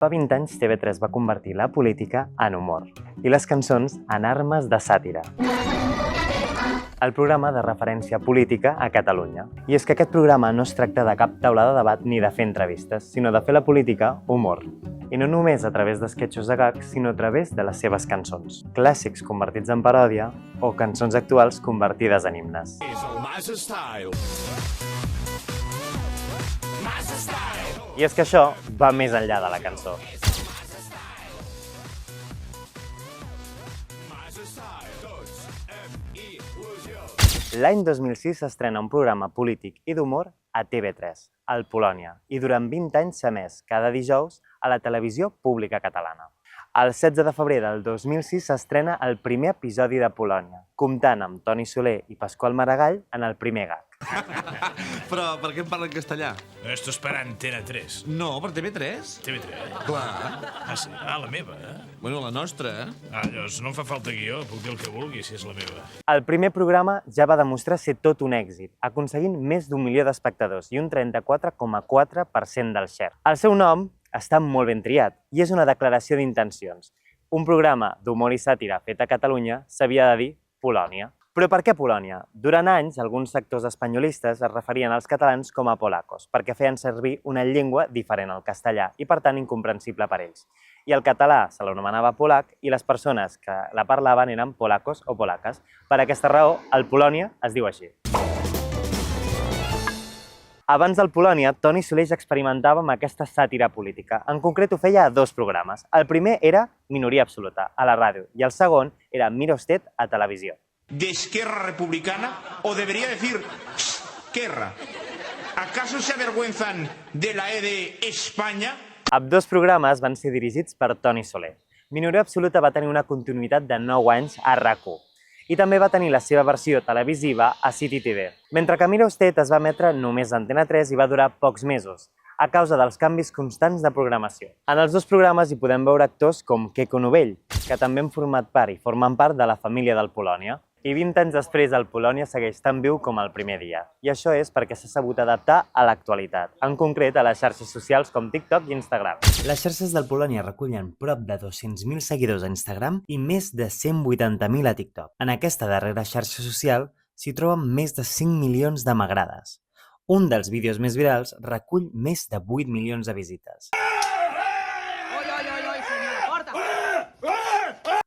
Fa 20 anys TV3 va convertir la política en humor i les cançons en armes de sàtira. El programa de referència política a Catalunya. I és que aquest programa no es tracta de cap taula de debat ni de fer entrevistes, sinó de fer la política humor. I no només a través d'esquetxos de gags, sinó a través de les seves cançons. Clàssics convertits en paròdia o cançons actuals convertides en himnes. I és que això va més enllà de la cançó. L'any 2006 s'estrena un programa polític i d'humor a TV3, al Polònia, i durant 20 anys s'ha emès cada dijous a la televisió pública catalana. El 16 de febrer del 2006 s'estrena el primer episodi de Polònia, comptant amb Toni Soler i Pasqual Maragall en el primer gag. Però per què em parla en castellà? Esto és per Antena 3. No, per TV3? TV3? Clar. Ah, sí? Ah, la meva, Bueno, la nostra, Ah, llavors no em fa falta guió, puc dir el que vulgui si és la meva. El primer programa ja va demostrar ser tot un èxit, aconseguint més d'1 milió d'espectadors i un 34,4% del share. El seu nom està molt ben triat i és una declaració d'intencions. Un programa d'humor i sàtira fet a Catalunya s'havia de dir Polònia. Però per què Polònia? Durant anys, alguns sectors espanyolistes es referien als catalans com a polacos, perquè feien servir una llengua diferent al castellà i, per tant, incomprensible per ells. I el català se l'anomenava polac i les persones que la parlaven eren polacos o polaques. Per aquesta raó, el Polònia es diu així. Abans del Polònia, Toni Soler ja experimentava amb aquesta sàtira política. En concret, ho feia a 2 programes. El primer era Minoria Absoluta, a la ràdio, i el segon era Mira Usted, a televisió. De Esquerra Republicana, o debería decir Esquerra. ¿Acaso se avergüenzan de la E de España? Ambdós programes van ser dirigits per Toni Soler. Minoria Absoluta va tenir una continuïtat de 9 anys a RAC1 i també va tenir la seva versió televisiva a City TV, mentre que Mira Usted es va emetre només a Antena 3 i va durar pocs mesos, a causa dels canvis constants de programació. En els 2 programes hi podem veure actors com Queco Novell, que també han format part i formen part de la família del Polònia. I 20 anys després, el Polònia segueix tan viu com el primer dia. I això és perquè s'ha sabut adaptar a l'actualitat, en concret a les xarxes socials com TikTok i Instagram. Les xarxes del Polònia recullen prop de 200.000 seguidors a Instagram i més de 180.000 a TikTok. En aquesta darrera xarxa social s'hi troben més de 5 milions de m'agrades. Un dels vídeos més virals recull més de 8 milions de visites.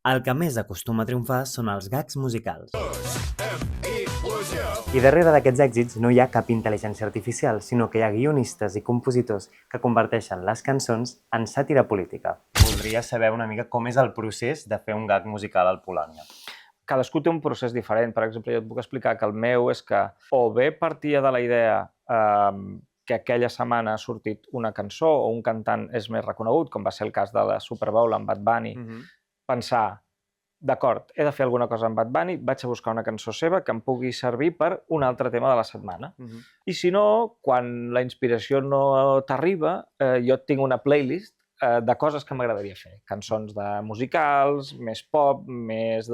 El que més acostuma a triomfar són els gags musicals. I darrere d'aquests èxits no hi ha cap intel·ligència artificial, sinó que hi ha guionistes i compositors que converteixen les cançons en sàtira política. Voldria saber una mica com és el procés de fer un gag musical al Polònia. Cadascú té un procés diferent. Per exemple, jo et puc explicar que el meu és que o bé partia de la idea que aquella setmana ha sortit una cançó o un cantant és més reconegut, com va ser el cas de la Super Bowl amb Bad Bunny, pensar, d'acord, he de fer alguna cosa amb Bad Bunny, vaig a buscar una cançó seva que em pugui servir per un altre tema de la setmana. I si no, quan la inspiració no t'arriba, jo tinc una playlist de coses que m'agradaria fer. Cançons musicals, més pop, més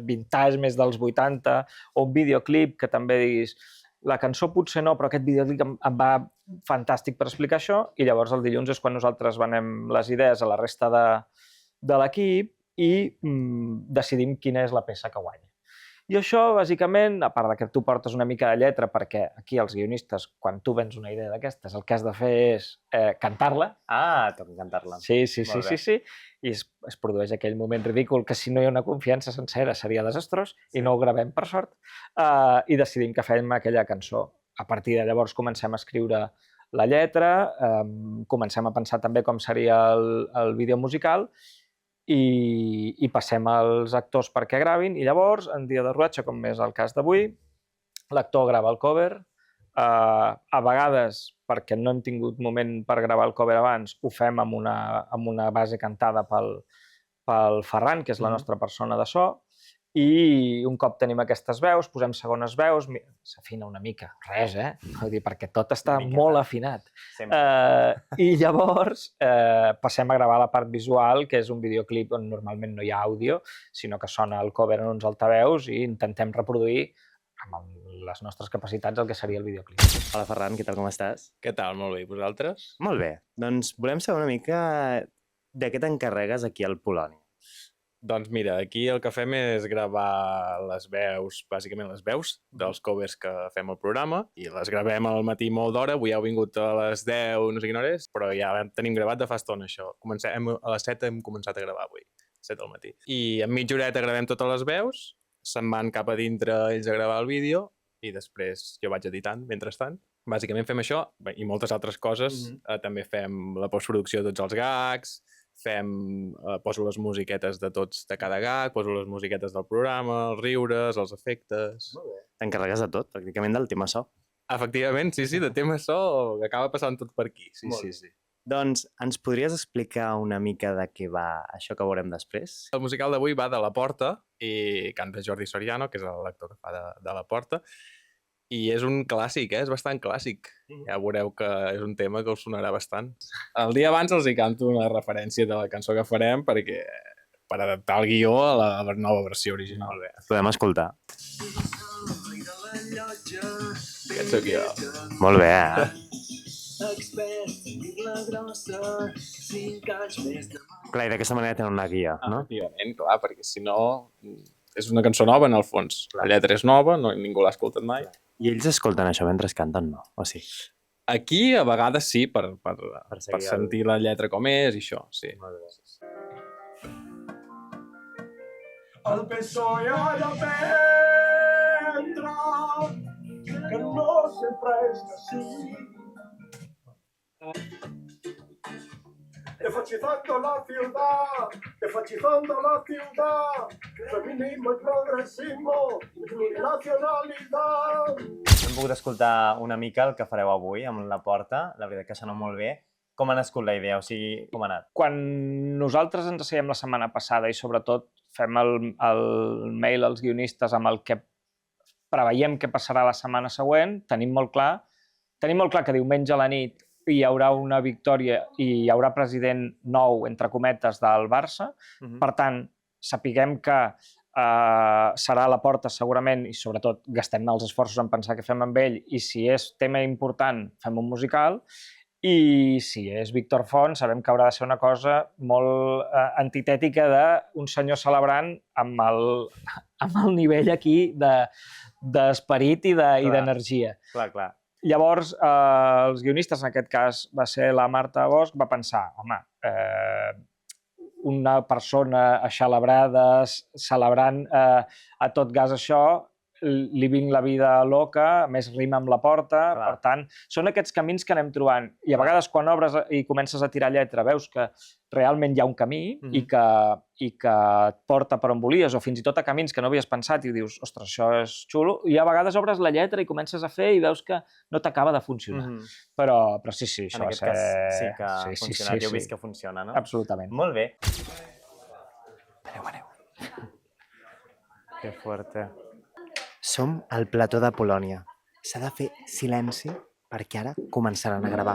vintage, més dels 80, o un videoclip que també diguis la cançó potser no, però aquest videoclip em va fantàstic per explicar això, i llavors el dilluns és quan nosaltres venem les idees a la resta de l'equip i decidim quina és la peça que guanya. I això, bàsicament, a part que tu portes una mica de lletra, perquè aquí els guionistes, quan tu vens una idea d'aquestes, el que has de fer és cantar-la. Ah, toca cantar-la. Sí. I es produeix aquell moment ridícul que si no hi ha una confiança sencera seria desastrós, i no ho gravem, per sort, i decidim que fem aquella cançó. A partir de llavors comencem a escriure la lletra, comencem a pensar també com seria el vídeo musical i passem als actors perquè gravin, i llavors, en dia de rodatge, com és el cas d'avui, l'actor grava el cover, a vegades, perquè no hem tingut moment per gravar el cover abans, ho fem amb una base cantada pel Ferran, que és la nostra persona de so, i un cop tenim aquestes veus, posem segones veus, s'afina una mica, res, vull dir, perquè tot està molt afinat. I llavors passem a gravar la part visual, que és un videoclip on normalment no hi ha àudio, sinó que sona el cover en uns altaveus i intentem reproduir les nostres capacitats el que seria el videoclip. Hola, Ferran, què tal, com estàs? Què tal? Molt bé. I vosaltres? Molt bé. Doncs volem saber una mica de què t'encarregues aquí al Polònia. Doncs mira, aquí el que fem és gravar les veus, bàsicament les veus dels covers que fem al programa, i les gravem al matí molt d'hora. Avui heu vingut a les 10, no sé quina hora és, però ja tenim gravat de fa estona, això. A les 7 hem començat a gravar avui, 7 del matí. I en mitja horeta gravem totes les veus, se'n van cap a dintre ells a gravar el vídeo, i després jo vaig editant, mentrestant. Bàsicament fem això, i moltes altres coses. També fem la postproducció de tots els gags, poso les musiquetes de cada gag, poso les musiquetes del programa, els riures, els efectes... Molt bé. T'encarregues de tot, pràcticament del tema so. Efectivament, sí, de tema so, que acaba passant tot per aquí. Sí. Doncs ens podries explicar una mica de què va això que veurem després? El musical d'avui va de La Porta i canta Jordi Soriano, que és l'actor que fa de La Porta, i és un clàssic, és bastant clàssic. Ja veureu que és un tema que us sonarà bastant. El dia abans els hi canto una referència de la cançó que farem per adaptar el guió a la nova versió original. Podem escoltar. Aquest sóc jo. Molt bé, Clar, i d'aquesta manera tenen una guia, no? Efectivament, clar, perquè si no... És una cançó nova, en el fons. La lletra és nova, ningú l'ha escoltat mai. I ells escolten això mentre canten, no? O sí? Aquí, a vegades sí, per sentir la lletra com és i això, sí. El PSOE ha d'aprendre que no sempre és així. Defachizando la ciudad, feminismo y progresismo, plurinacionalidad. Hem pogut escoltar una mica el que fareu avui amb La Porta, la veritat que sona molt bé. Com ha nascut la idea? O sigui, com ha anat? Quan nosaltres ens asseiem la setmana passada i sobretot fem el mail als guionistes amb el que preveiem que passarà la setmana següent, tenim molt clar que diumenge a la nit hi haurà una victòria i hi haurà president nou, entre cometes, del Barça. Per tant, sapiguem que serà a La Porta segurament i sobretot gastem els esforços en pensar què fem amb ell i si és tema important fem un musical i si és Víctor Font sabem que haurà de ser una cosa molt antitètica d'un senyor celebrant amb el nivell aquí d'esperit i d'energia. Clar. Llavors, els guionistes, en aquest cas va ser la Marta Bosch, va pensar, home, una persona aixelebrada, celebrant a tot gas això, living la vida loca, més rima amb La Porta, per tant, són aquests camins que anem trobant. I a vegades quan obres i comences a tirar lletra veus que realment hi ha un camí i que et porta per on volies, o fins i tot a camins que no havies pensat i dius, ostres, això és xulo, i a vegades obres la lletra i comences a fer i veus que no t'acaba de funcionar. Però sí, això va ser... En aquest cas sí que ha funcionat, heu vist que funciona, no? Absolutament. Molt bé. Aneu. Que fuerte. Som al plató de Polònia. S'ha de fer silenci perquè ara començaran a gravar.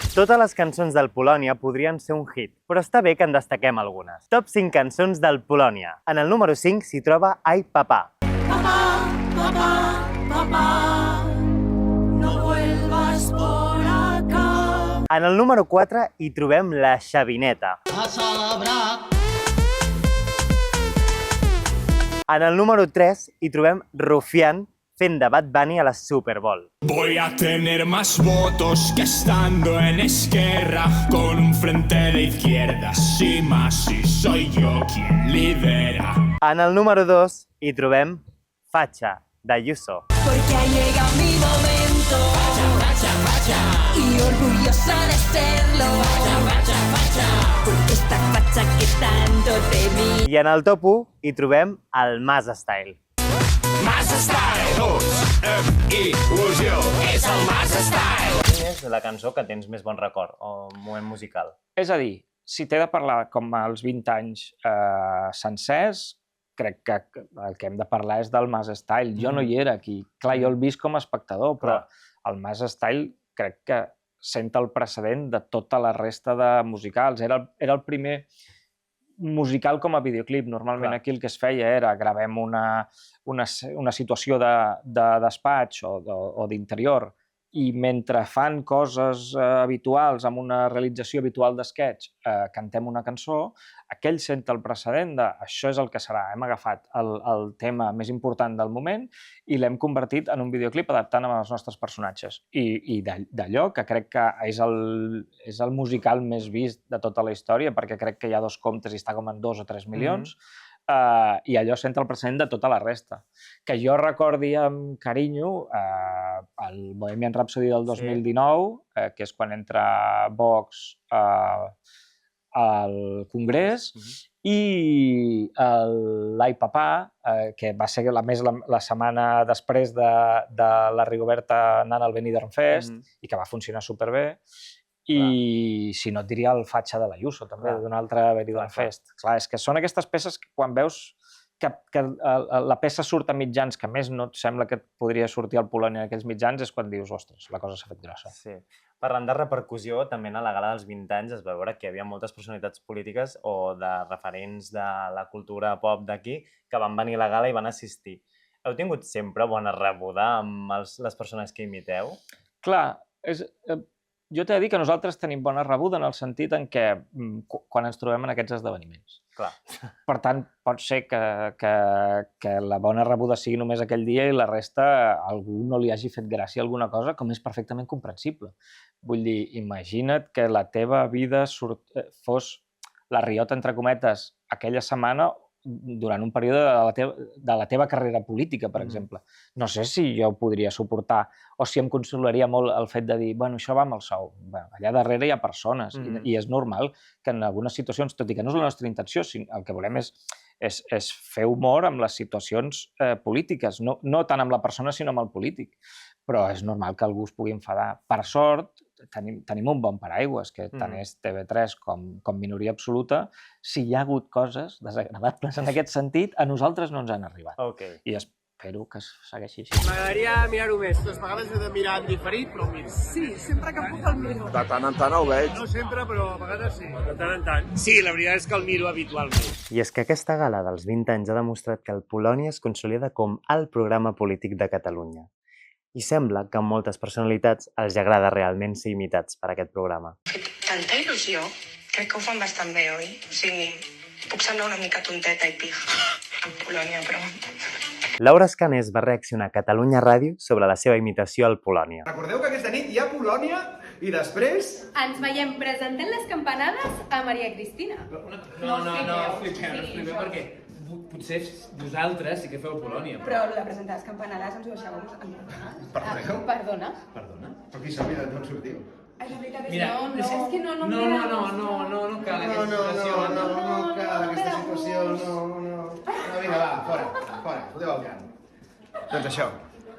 Totes les cançons del Polònia podrien ser un hit, però està bé que en destaquem algunes. Top 5 cançons del Polònia. En el número 5 s'hi troba Ai, papà. Papá, no vuelvas por acá. En el número 4 hi trobem La Xavineta. En el número 3 hi trobem Rufián, fent de Bad Bunny a la Super Bowl. Voy a tener más votos que estando en Esquerra con un frente de izquierdas y más si soy yo quien lidera. En el número 2 hi trobem Facha, d'Ayuso. Porque ha llegado mi momento. Facha, facha, y orgullosa de serlo. Facha, facha, porque esta facha que tanto temí. I en el top 1 hi trobem el Mas Style. Más style, il·lusió. És el Mas Style. Quina és la cançó que tens més bon record o moment musical? És a dir, si t'he de parlar com als 20 anys sencers, crec que el que hem de parlar és del Mas Style. Jo no hi era aquí. Clar, jo el visc com a espectador, però el Mas Style crec que senta el precedent de tota la resta de musicals. Era el primer musical com a videoclip. Normalment aquí el que es feia era gravem una situació de despatx o d'interior i mentre fan coses habituals amb una realització habitual d'esquetx, cantem una cançó, aquell senta el precedent de això és el que serà. Hem agafat el tema més important del moment i l'hem convertit en un videoclip adaptant amb els nostres personatges. I d'allò, que crec que és el musical més vist de tota la història, perquè crec que hi ha 2 comptes i està com en 2 o 3 milions, i allò senta el precedent de tota la resta. Que jo recordi amb carinyo el Bohemian Rhapsody del 2019, que és quan entra Vox al Congrés, i l'Ai Papà, que va ser la setmana després de la Rigoberta anant al Benidorm Fest, i que va funcionar superbé. I si no et diria el Fatxa de l'Ayuso, també, d'un altre Benidorm Fest. Clar, és que són aquestes peces que quan veus que la peça surt a mitjans que més no et sembla que et podria sortir al Polònia en aquells mitjans, és quan dius, ostres, la cosa s'ha fet grossa. Sí. Parlant de repercussió, també a la gala dels 20 anys es va veure que hi havia moltes personalitats polítiques o de referents de la cultura pop d'aquí que van venir a la gala i van assistir. Heu tingut sempre bona rebuda amb les persones que imiteu? Clar, jo t'he de dir que nosaltres tenim bona rebuda en el sentit en què quan ens trobem en aquests esdeveniments. Clar. Per tant, pot ser que la bona rebuda sigui només aquell dia i la resta a algú no li hagi fet gràcia alguna cosa, com és perfectament comprensible. Vull dir, imagina't que la teva vida fos la riota, entre cometes, aquella setmana durant un període de la teva carrera política, per exemple. No sé si jo ho podria suportar o si em consolaria molt el fet de dir, bueno, això va amb el sou. Allà darrere hi ha persones i és normal que en algunes situacions, tot i que no és la nostra intenció, el que volem és fer humor amb les situacions polítiques, no tant amb la persona sinó amb el polític. Però és normal que algú es pugui enfadar. Per sort, tenim un bon paraigües, que tant és TV3 com minoria absoluta. Si hi ha hagut coses desagradables en aquest sentit, a nosaltres no ens han arribat. I espero que segueixi així. M'agradaria mirar-ho més. Les vegades he de mirar en diferit, però ho miro. Sí, sempre que puc el miro. De tant en tant el veig. No sempre, però a vegades sí. De tant en tant. Sí, la veritat és que el miro habitualment. I és que aquesta gala dels 20 anys ha demostrat que el Polònia es consolida com el programa polític de Catalunya. I sembla que a moltes personalitats els agrada realment ser imitats per aquest programa. Tanta il·lusió, crec que ho fan bastant bé, oi? O sigui, puc semblar una mica tonteta i pija en Polònia, però... Laura Escanés va reaccionar a Catalunya Ràdio sobre la seva imitació al Polònia. Recordeu que aquesta nit hi ha Polònia i després... Ens veiem presentant les campanades a Maria Cristina. No expliqueu perquè potser vosaltres sí que feu Polònia. Però la presentar les campanades ens ho deixàveu Perdoneu? Perdona? Perdona? Però qui s'ha mirat d'on sortiu? Ai, la veritat és Mira, és que no no cal aquesta situació. No cal aquesta situació, no. Vinga, va, fora, foteu el camp. Doncs això,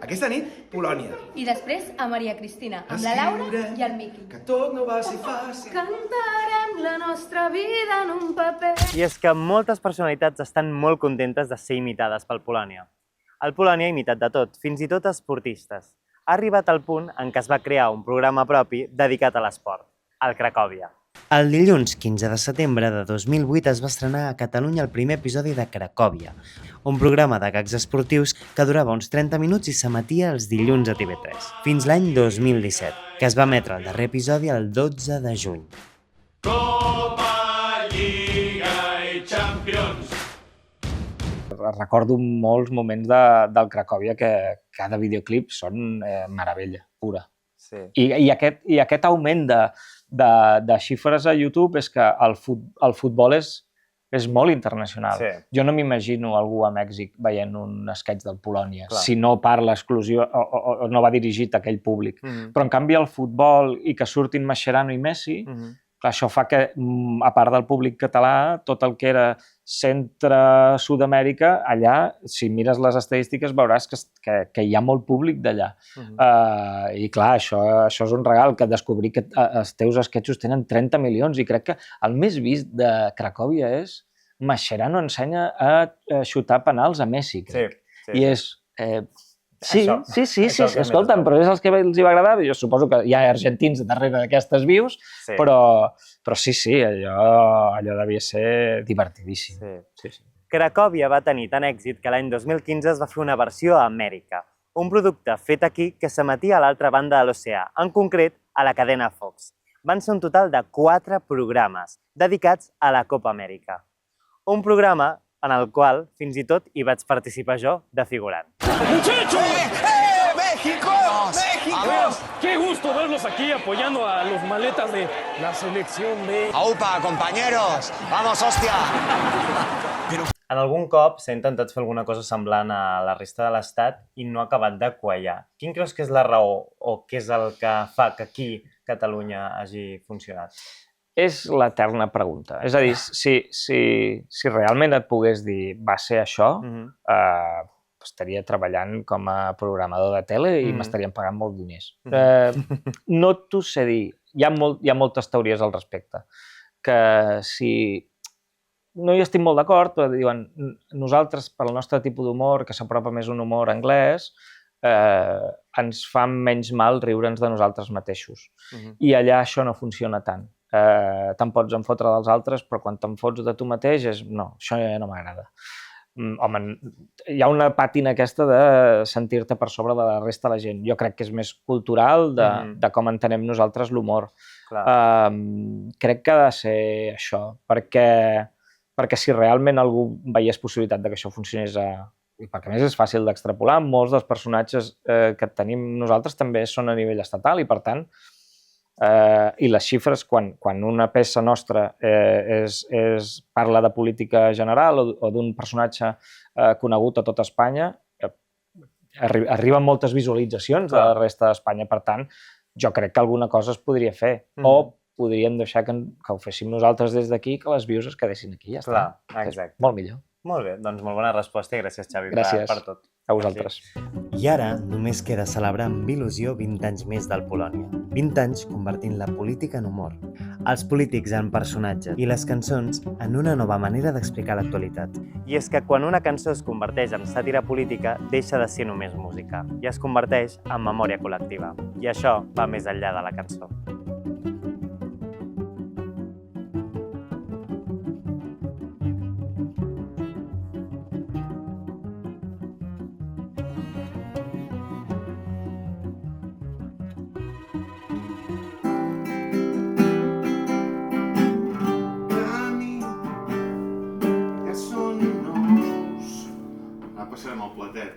aquesta nit, Polònia. I després a Maria Cristina, amb la Laura i el Miqui. Que tot no va ser fàcil. Cantarem la nostra vida en un paper. I és que moltes personalitats estan molt contentes de ser imitades pel Polònia. El Polònia ha imitat de tot, fins i tot esportistes. Ha arribat al punt en què es va crear un programa propi dedicat a l'esport, el Cracòvia. El dilluns 15 de setembre de 2008 es va estrenar a Catalunya el primer episodi de Cracòvia, un programa de gags esportius que durava uns 30 minuts i s'emetia els dilluns a TV3, fins l'any 2017, que es va emetre el darrer episodi el 12 de juny. Copa, Lliga i Champions. Recordo molts moments del Cracòvia que cada videoclip són meravella pura. Sí. I aquest augment de xifres a YouTube és que el futbol és molt internacional. Sí. Jo no m'imagino algú a Mèxic veient un sketch del Polònia, si no parla exclusiu o no va dirigit a aquell públic. Però en canvi el futbol i que surtin Mascherano i Messi, clar, això fa que, a part del públic català, tot el que era Centre-Sud-amèrica, allà, si mires les estadístiques, veuràs que hi ha molt públic d'allà. I clar, això és un regal, que descobrir que els teus esquetxos tenen 30 milions, i crec que el més vist de Cracòvia és Mascherano ensenya a xutar penals a Messi, crec. I és... Sí, escolta'm, però és els que els hi va agradar. Jo suposo que hi ha argentins darrere d'aquestes vius, però sí, allò devia ser divertidíssim. Cracòvia va tenir tant èxit que l'any 2015 es va fer una versió a Amèrica, un producte fet aquí que s'emetia a l'altra banda de l'oceà, en concret a la cadena Fox. Van ser un total de 4 programes dedicats a la Copa Amèrica. Un programa en el qual fins i tot hi vaig participar jo de figurant. ¡Muchachos! ¡México! ¡México! ¡Qué gusto verlos aquí apoyando a los maletas de la selección de... ¡Aupa, compañeros! ¡Vamos, hòstia! En algun cop s'ha intentat fer alguna cosa semblant a la resta de l'Estat i no ha acabat de quallar. Quin creus que és la raó o què és el que fa que aquí Catalunya hagi funcionat? És l'eterna pregunta. És a dir, si realment et pogués dir va ser això, estaria treballant com a programador de tele i m'estarien pagant molts diners. No t'ho sé dir. Hi ha moltes teories al respecte. Que si... No hi estic molt d'acord, però diuen nosaltres, pel nostre tipus d'humor, que s'apropa més un humor anglès, ens fa menys mal riure'ns de nosaltres mateixos. I allà això no funciona tant. Te'n pots enfotre dels altres, però quan te'n fots de tu mateix és... No, això ja no m'agrada. Home, hi ha una pàtina aquesta de sentir-te per sobre de la resta de la gent. Jo crec que és més cultural de com entenem nosaltres l'humor. Crec que ha de ser això, perquè si realment algú veiés possibilitat que això funcionés i perquè a més és fàcil d'extrapolar, molts dels personatges que tenim nosaltres també són a nivell estatal i per tant i les xifres, quan una peça nostra parla de política general o d'un personatge conegut a tota Espanya, arriben moltes visualitzacions de la resta d'Espanya. Per tant, jo crec que alguna cosa es podria fer. O podríem deixar que ho féssim nosaltres des d'aquí, que les views es quedessin aquí. Ja està. Exacte. Molt millor. Molt bé, doncs molt bona resposta i gràcies, Xavi, per tot. A vosaltres. I ara només queda celebrar amb il·lusió 20 anys més del Polònia. 20 anys convertint la política en humor, els polítics en personatges i les cançons en una nova manera d'explicar l'actualitat. I és que quan una cançó es converteix en sàtira política, deixa de ser només música i es converteix en memòria col·lectiva. I això va més enllà de la cançó. Passarem al platet.